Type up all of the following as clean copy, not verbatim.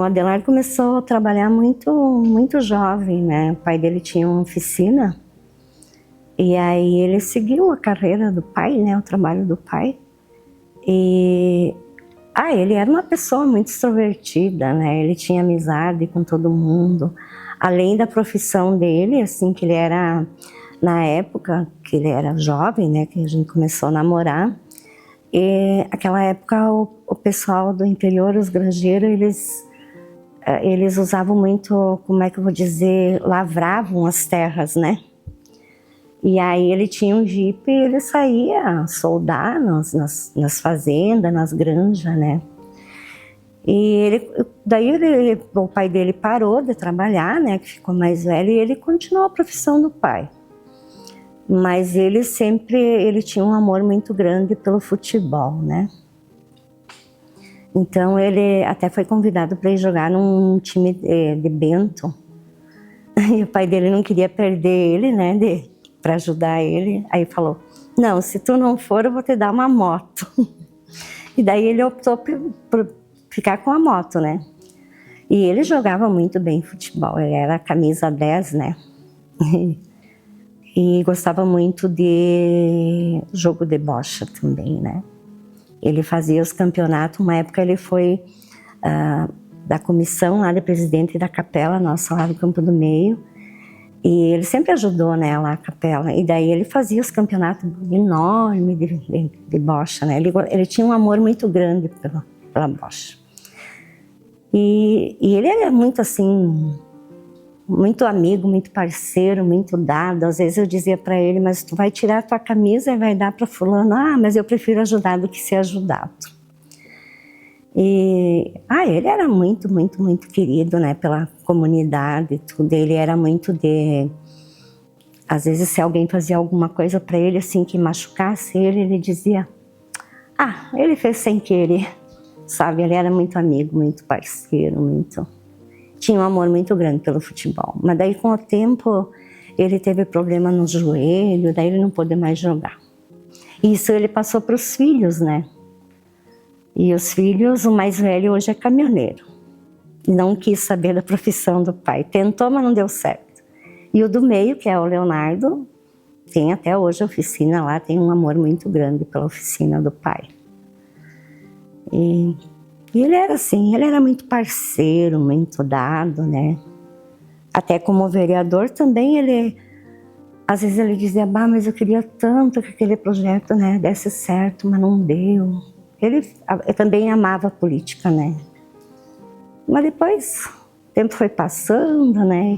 Adelardo começou a trabalhar muito jovem, né? O pai dele tinha uma oficina e aí ele seguiu a carreira do pai, né? O trabalho do pai. E ele era uma pessoa muito extrovertida, né? Ele tinha amizade com todo mundo. Além da profissão dele, assim, que ele era, na época que ele era jovem, né? Que a gente começou a namorar. E naquela época o pessoal do interior, os granjeiros, eles usavam muito, como é que eu vou dizer, lavravam as terras, né? E aí ele tinha um jipe e ele saía soldar nas fazendas, nas granjas, né? E o pai dele parou de trabalhar, né? Que ficou mais velho, e ele continuou a profissão do pai. Mas ele tinha um amor muito grande pelo futebol, né? Então ele até foi convidado para ir jogar num time de Bento. E o pai dele não queria perder ele, né? Para ajudar ele. Aí falou, não, se tu não for, eu vou te dar uma moto. E daí ele optou por ficar com a moto, né? E ele jogava muito bem futebol, ele era camisa 10, né? E gostava muito de jogo de bocha também, né? Ele fazia os campeonatos, uma época ele foi da comissão lá de presidente da capela nossa lá do Campo do Meio, e ele sempre ajudou, né, lá a capela, e daí ele fazia os campeonatos enormes de bocha, né? Ele tinha um amor muito grande pela bocha. E ele era muito assim, muito amigo, muito parceiro, muito dado. Às vezes eu dizia para ele, mas tu vai tirar a tua camisa e vai dar para fulano. Ah, mas eu prefiro ajudar do que ser ajudado. E ele era muito querido, né, pela comunidade e tudo. Ele era muito às vezes se alguém fazia alguma coisa para ele assim que machucasse ele dizia, ele fez sem querer, sabe? Ele era muito amigo, muito parceiro, tinha um amor muito grande pelo futebol. Mas daí com o tempo ele teve problema no joelho, daí ele não pôde mais jogar. Isso ele passou para os filhos, né? E os filhos, o mais velho hoje é caminhoneiro. Não quis saber da profissão do pai. Tentou, mas não deu certo. E o do meio, que é o Leonardo, tem até hoje a oficina lá, tem um amor muito grande pela oficina do pai. E ele era assim, ele era muito parceiro, muito dado, né? Até como vereador também, às vezes ele dizia, mas eu queria tanto que aquele projeto, né, desse certo, mas não deu. Ele também amava a política, né? Mas depois o tempo foi passando, né?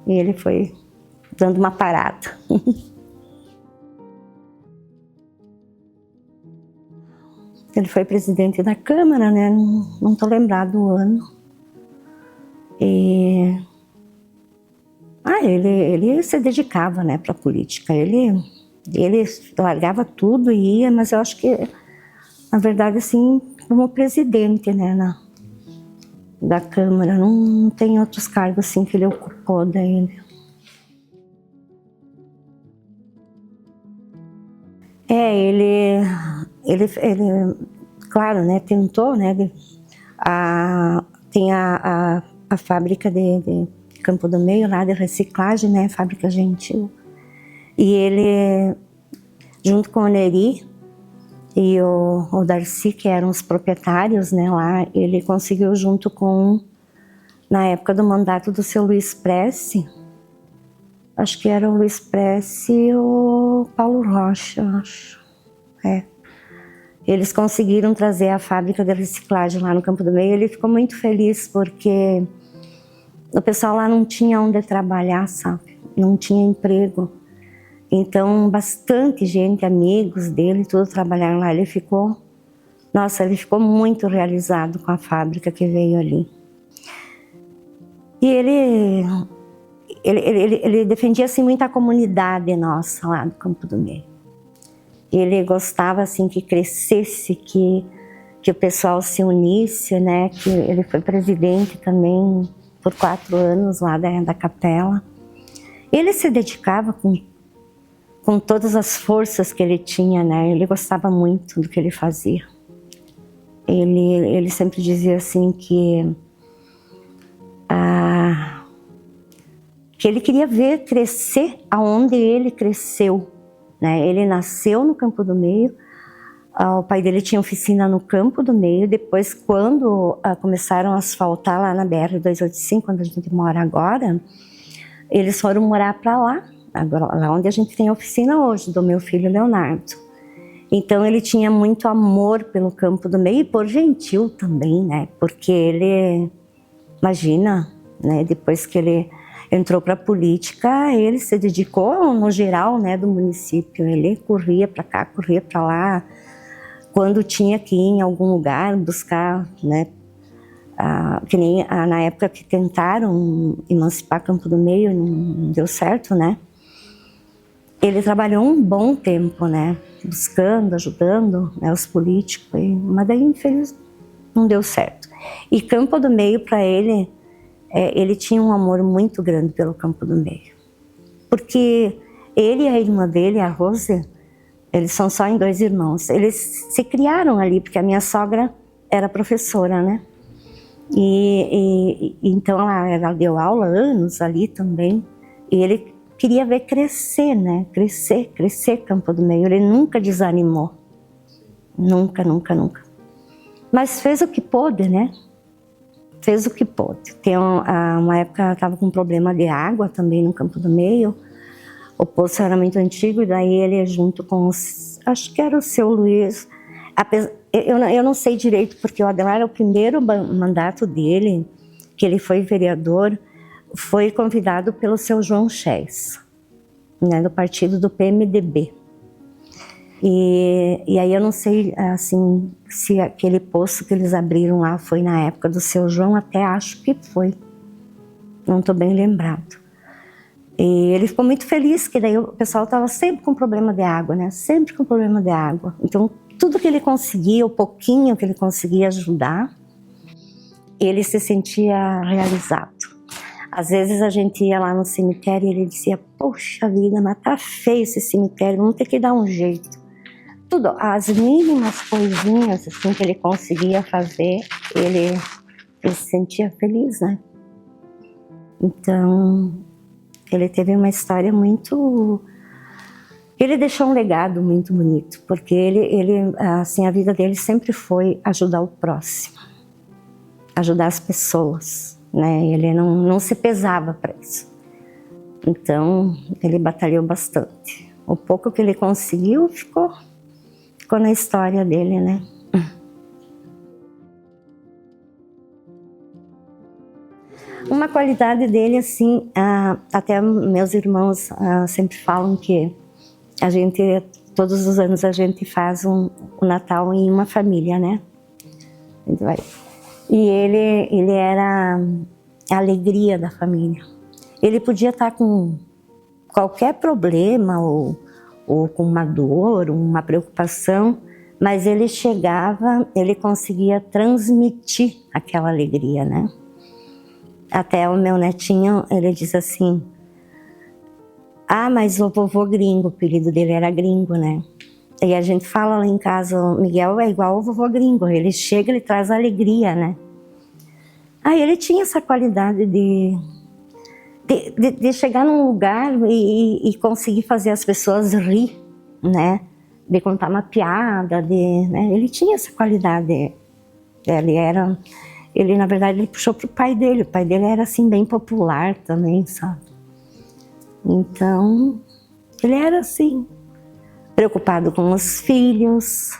E ele foi dando uma parada. Ele foi presidente da Câmara, né? Não estou lembrado do ano. E ele se dedicava, né, para a política. Ele largava tudo e ia, mas eu acho que, na verdade, assim, como presidente, né, da Câmara, não tem outros cargos assim que ele ocupou daí. Ele, claro, né, tentou, né, tem a fábrica de Campo do Meio, lá de reciclagem, né, fábrica Gentil, e ele, junto com o Neri e o Darcy, que eram os proprietários, né, lá, ele conseguiu junto na época do mandato do seu Luiz Presce, acho que era o Luiz Presce e o Paulo Rocha, acho. Eles conseguiram trazer a fábrica de reciclagem lá no Campo do Meio. Ele ficou muito feliz porque o pessoal lá não tinha onde trabalhar, sabe? Não tinha emprego. Então, bastante gente, amigos dele, tudo trabalharam lá. Ele ficou muito realizado com a fábrica que veio ali. E ele defendia assim muito a comunidade nossa lá do Campo do Meio. Ele gostava assim que crescesse, que o pessoal se unisse, né? Que ele foi presidente também por 4 anos lá da capela. Ele se dedicava com todas as forças que ele tinha, né? Ele gostava muito do que ele fazia. Ele sempre dizia assim que que ele queria ver crescer aonde ele cresceu, né? Ele nasceu no Campo do Meio, o pai dele tinha oficina no Campo do Meio. Depois, quando começaram a asfaltar lá na BR-285, onde a gente mora agora, eles foram morar para lá, lá onde a gente tem a oficina hoje, do meu filho Leonardo. Então ele tinha muito amor pelo Campo do Meio e por Gentil também, né? Porque ele, imagina, né? Depois que ele entrou para a política, ele se dedicou no geral, né, do município. Ele corria para cá, corria para lá, quando tinha que ir em algum lugar buscar, né? Que nem na época que tentaram emancipar Campo do Meio, não deu certo, né? Ele trabalhou um bom tempo, né? Buscando, ajudando, né, os políticos, mas daí, infelizmente, não deu certo. E Campo do Meio, para ele, ele tinha um amor muito grande pelo Campo do Meio. Porque ele e a irmã dele, a Rose, eles são só em 2 irmãos. Eles se criaram ali, porque a minha sogra era professora, né? Então ela deu aula anos ali também. E ele queria ver crescer, né? Crescer Campo do Meio. Ele nunca desanimou. Nunca, nunca, nunca. Mas fez o que pôde, né? Fez o que pôde. Tem uma época ela estava com um problema de água também no Campo do Meio. O poço era muito antigo, e daí ele junto com acho que era o seu Luiz. Eu não sei direito, porque o Ademar, o primeiro mandato dele, que ele foi vereador, foi convidado pelo seu João Chés, né, do partido do PMDB. E aí eu não sei, assim, se aquele poço que eles abriram lá foi na época do seu João, até acho que foi. Não estou bem lembrado. E ele ficou muito feliz, que daí o pessoal estava sempre com problema de água, né? Sempre com problema de água. Então, tudo que ele conseguia, o pouquinho que ele conseguia ajudar, ele se sentia realizado. Às vezes a gente ia lá no cemitério e ele dizia: poxa vida, mas tá feio esse cemitério, vamos ter que dar um jeito. Tudo, as mínimas coisinhas assim, que ele conseguia fazer, ele se sentia feliz, né? Então, ele teve uma história muito... Ele deixou um legado muito bonito, porque ele assim, a vida dele sempre foi ajudar o próximo, ajudar as pessoas, né? Ele não se pesava para isso. Então, ele batalhou bastante. O pouco que ele conseguiu ficou na história dele, né? Uma qualidade dele, assim, até meus irmãos sempre falam que a gente, todos os anos a gente faz o Natal em uma família, né? A gente vai. E ele era a alegria da família. Ele podia estar com qualquer problema ou com uma dor, uma preocupação, mas ele chegava, ele conseguia transmitir aquela alegria, né? Até o meu netinho, ele diz assim: mas o vovô gringo, o apelido dele era gringo, né? E a gente fala lá em casa, o Miguel é igual o vovô gringo, ele chega, ele traz alegria, né? Aí ele tinha essa qualidade de chegar num lugar e conseguir fazer as pessoas rir, né? De contar uma piada, né? Ele tinha essa qualidade. Ele, na verdade, ele puxou pro pai dele. O pai dele era, assim, bem popular também, sabe? Então, ele era, assim, preocupado com os filhos.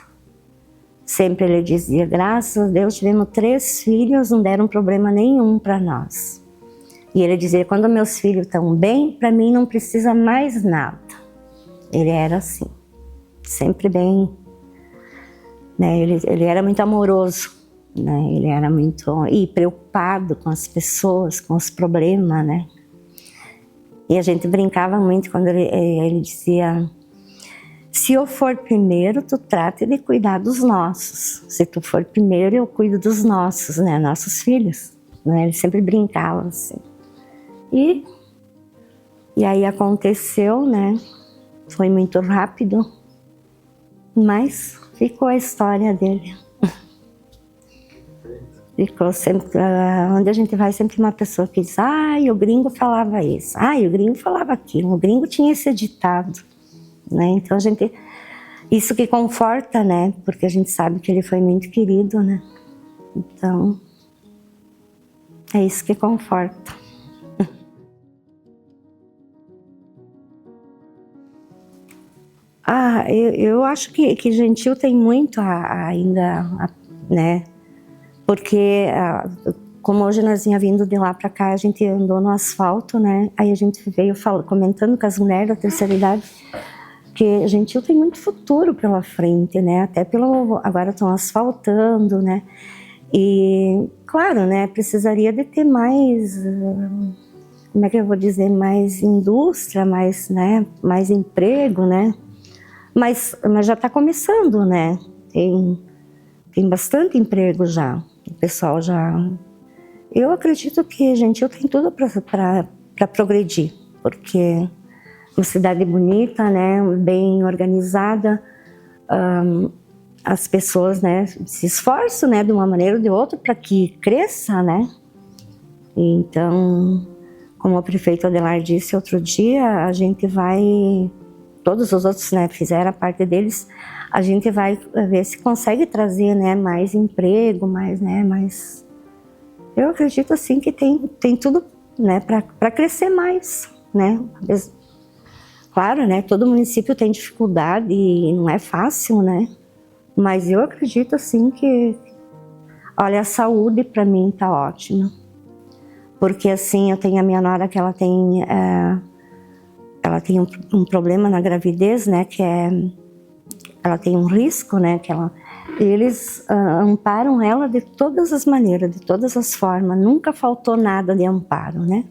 Sempre ele dizia: graças a Deus tivemos 3 filhos, não deram problema nenhum para nós. E ele dizia: quando meus filhos estão bem, para mim não precisa mais nada. Ele era assim, sempre bem, né? Ele era muito amoroso, né? Ele era muito preocupado com as pessoas, com os problemas, né? E a gente brincava muito quando ele dizia: se eu for primeiro, tu trata de cuidar dos nossos. Se tu for primeiro, eu cuido dos nossos, né? Nossos filhos, né? Ele sempre brincava assim. E aí aconteceu, né? Foi muito rápido, mas ficou a história dele. Ficou sempre, onde a gente vai, sempre uma pessoa que diz, o gringo falava isso, o gringo falava aquilo, o gringo tinha esse ditado, né? Então a gente, isso que conforta, né? Porque a gente sabe que ele foi muito querido, né? Então, é isso que conforta. Eu acho que Gentil tem muito ainda, né? Porque, como hoje nós vinha vindo de lá para cá, a gente andou no asfalto, né? Aí a gente veio comentando com as mulheres da terceira idade que Gentil tem muito futuro pela frente, né? Até agora estão asfaltando, né? E, claro, né? Precisaria de ter mais, como é que eu vou dizer, mais indústria, mais, né? Mais emprego, né? Mas já está começando, né? Tem bastante emprego já. O pessoal já... Eu acredito que Gentil tem tudo para progredir, porque é uma cidade bonita, né, bem organizada, as pessoas, né, se esforçam, né, de uma maneira ou de outra para que cresça, né. Então, como o prefeito Adelar disse outro dia, a gente vai, todos os outros, né, fizeram a parte deles, a gente vai ver se consegue trazer, né, mais emprego, mais... Eu acredito, assim, que tem tudo, né, para crescer mais, né. Claro, né, todo município tem dificuldade e não é fácil, né, mas eu acredito, assim, que... Olha, a saúde para mim tá ótima, porque, assim, eu tenho a minha nora que ela tem um problema na gravidez, né, que ela tem um risco, né, eles amparam ela de todas as maneiras, de todas as formas, nunca faltou nada de amparo, né.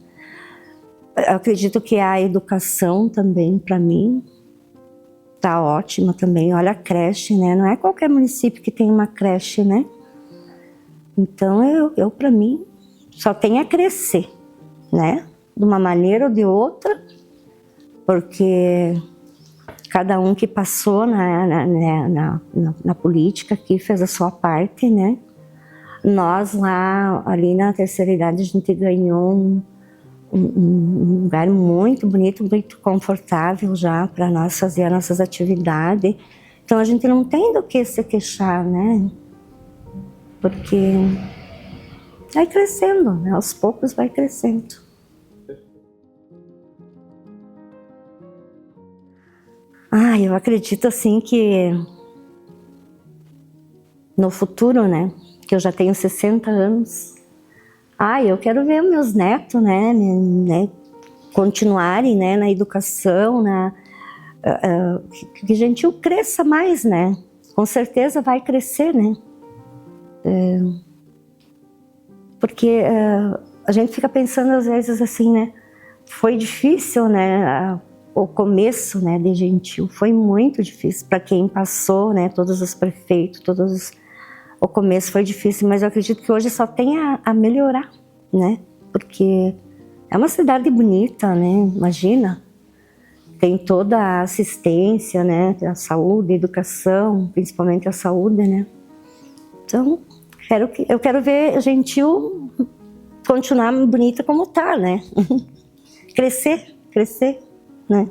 Eu acredito que a educação também, para mim, tá ótima também. Olha a creche, né, não é qualquer município que tem uma creche, né. Então, eu para mim, só tem a crescer, né, de uma maneira ou de outra, porque... Cada um que passou na política aqui fez a sua parte, né? Nós lá, ali na terceira idade, a gente ganhou um lugar muito bonito, muito confortável já para nós fazer as nossas atividades. Então a gente não tem do que se queixar, né? Porque vai crescendo, né? Aos poucos vai crescendo. Eu acredito, assim, que no futuro, né, que eu já tenho 60 anos, eu quero ver meus netos, né, continuarem, né, na educação, que Gentil cresça mais, né, com certeza vai crescer, né, porque a gente fica pensando às vezes assim, né, foi difícil, né, o começo, né, de Gentil foi muito difícil para quem passou, né, todos os prefeitos, o começo foi difícil, mas eu acredito que hoje só tem a melhorar, né, porque é uma cidade bonita, né, imagina, tem toda a assistência, né, a saúde, a educação, principalmente a saúde, né, então eu quero ver Gentil continuar bonita como tá, né, crescer, né.